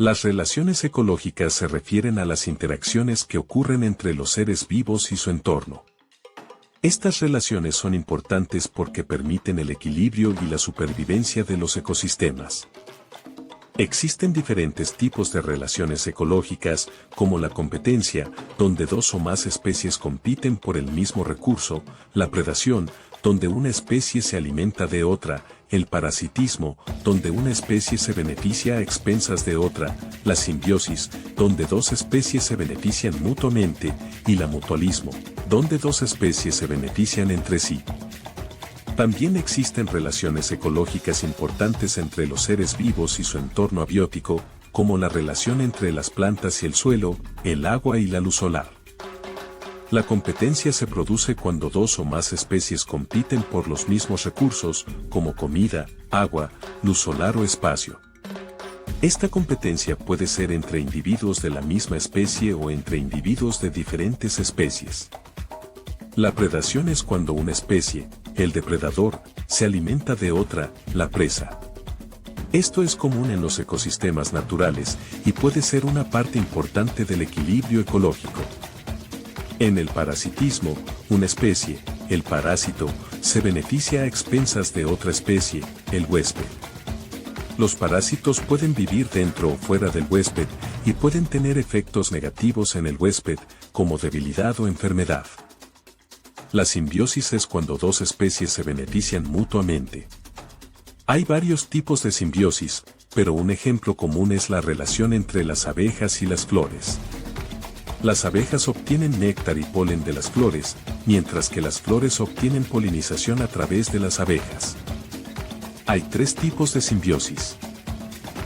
Las relaciones ecológicas se refieren a las interacciones que ocurren entre los seres vivos y su entorno. Estas relaciones son importantes porque permiten el equilibrio y la supervivencia de los ecosistemas. Existen diferentes tipos de relaciones ecológicas, como la competencia, donde dos o más especies compiten por el mismo recurso, la predación, donde una especie se alimenta de otra, el parasitismo, donde una especie se beneficia a expensas de otra, la simbiosis, donde dos especies se benefician mutuamente, y la mutualismo, donde dos especies se benefician entre sí. También existen relaciones ecológicas importantes entre los seres vivos y su entorno abiótico, como la relación entre las plantas y el suelo, el agua y la luz solar. La competencia se produce cuando dos o más especies compiten por los mismos recursos, como comida, agua, luz solar o espacio. Esta competencia puede ser entre individuos de la misma especie o entre individuos de diferentes especies. La predación es cuando una especie, el depredador, se alimenta de otra, la presa. Esto es común en los ecosistemas naturales y puede ser una parte importante del equilibrio ecológico. En el parasitismo, una especie, el parásito, se beneficia a expensas de otra especie, el huésped. Los parásitos pueden vivir dentro o fuera del huésped y pueden tener efectos negativos en el huésped, como debilidad o enfermedad. La simbiosis es cuando dos especies se benefician mutuamente. Hay varios tipos de simbiosis, pero un ejemplo común es la relación entre las abejas y las flores. Las abejas obtienen néctar y polen de las flores, mientras que las flores obtienen polinización a través de las abejas. Hay tres tipos de simbiosis.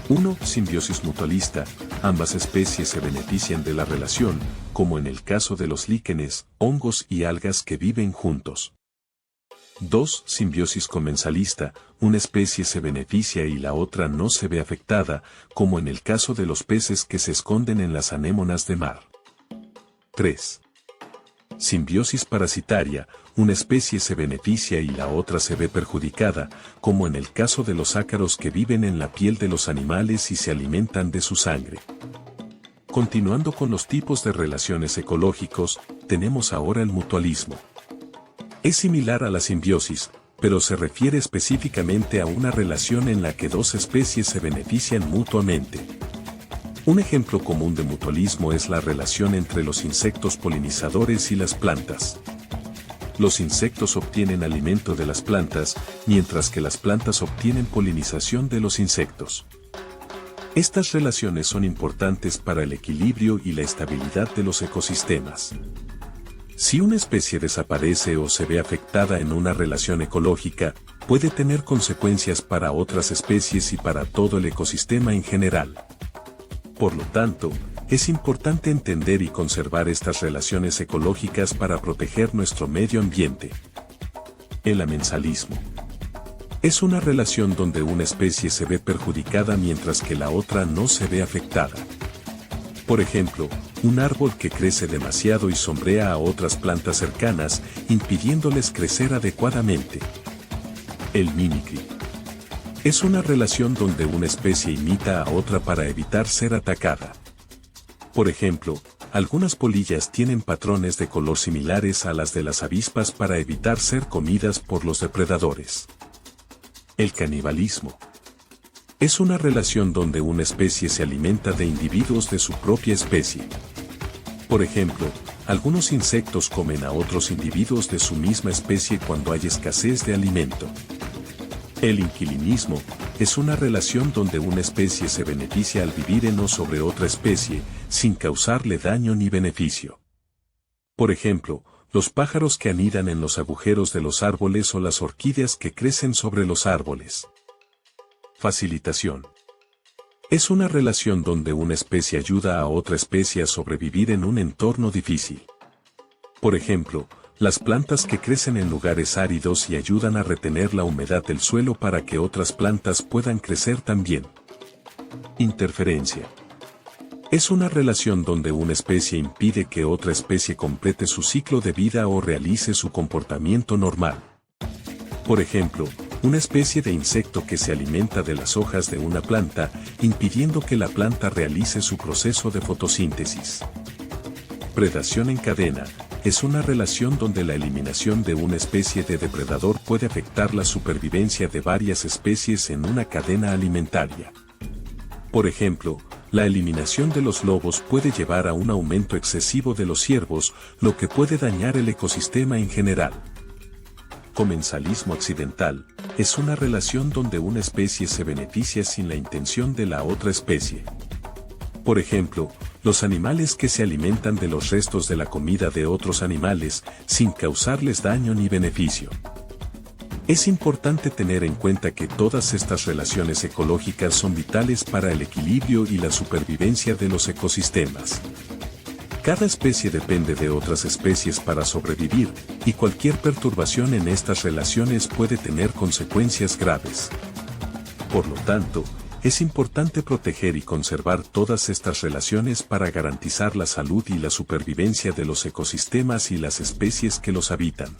1. Simbiosis mutualista. Ambas especies se benefician de la relación, como en el caso de los líquenes, hongos y algas que viven juntos. 2. Simbiosis comensalista. Una especie se beneficia y la otra no se ve afectada, como en el caso de los peces que se esconden en las anémonas de mar. 3. Simbiosis parasitaria. Una especie se beneficia y la otra se ve perjudicada, como en el caso de los ácaros que viven en la piel de los animales y se alimentan de su sangre. Continuando con los tipos de relaciones ecológicos, tenemos ahora el mutualismo. Es similar a la simbiosis, pero se refiere específicamente a una relación en la que dos especies se benefician mutuamente. Un ejemplo común de mutualismo es la relación entre los insectos polinizadores y las plantas. Los insectos obtienen alimento de las plantas, mientras que las plantas obtienen polinización de los insectos. Estas relaciones son importantes para el equilibrio y la estabilidad de los ecosistemas. Si una especie desaparece o se ve afectada en una relación ecológica, puede tener consecuencias para otras especies y para todo el ecosistema en general. Por lo tanto, es importante entender y conservar estas relaciones ecológicas para proteger nuestro medio ambiente. El amensalismo. Es una relación donde una especie se ve perjudicada mientras que la otra no se ve afectada. Por ejemplo, un árbol que crece demasiado y sombrea a otras plantas cercanas, impidiéndoles crecer adecuadamente. El mimicry. Es una relación donde una especie imita a otra para evitar ser atacada. Por ejemplo, algunas polillas tienen patrones de color similares a las de las avispas para evitar ser comidas por los depredadores. El canibalismo. Es una relación donde una especie se alimenta de individuos de su propia especie. Por ejemplo, algunos insectos comen a otros individuos de su misma especie cuando hay escasez de alimento. El inquilinismo es una relación donde una especie se beneficia al vivir en o sobre otra especie, sin causarle daño ni beneficio. Por ejemplo, los pájaros que anidan en los agujeros de los árboles o las orquídeas que crecen sobre los árboles. Facilitación. Es una relación donde una especie ayuda a otra especie a sobrevivir en un entorno difícil. Por ejemplo, las plantas que crecen en lugares áridos y ayudan a retener la humedad del suelo para que otras plantas puedan crecer también. Interferencia. Es una relación donde una especie impide que otra especie complete su ciclo de vida o realice su comportamiento normal. Por ejemplo, una especie de insecto que se alimenta de las hojas de una planta, impidiendo que la planta realice su proceso de fotosíntesis. Predación en cadena es una relación donde la eliminación de una especie de depredador puede afectar la supervivencia de varias especies en una cadena alimentaria. Por ejemplo, la eliminación de los lobos puede llevar a un aumento excesivo de los ciervos, lo que puede dañar el ecosistema en general. Comensalismo accidental es una relación donde una especie se beneficia sin la intención de la otra especie. Por ejemplo, los animales que se alimentan de los restos de la comida de otros animales sin causarles daño ni beneficio. Es importante tener en cuenta que todas estas relaciones ecológicas son vitales para el equilibrio y la supervivencia de los ecosistemas. Cada especie depende de otras especies para sobrevivir, y cualquier perturbación en estas relaciones puede tener consecuencias graves. Por lo tanto, es importante proteger y conservar todas estas relaciones para garantizar la salud y la supervivencia de los ecosistemas y las especies que los habitan.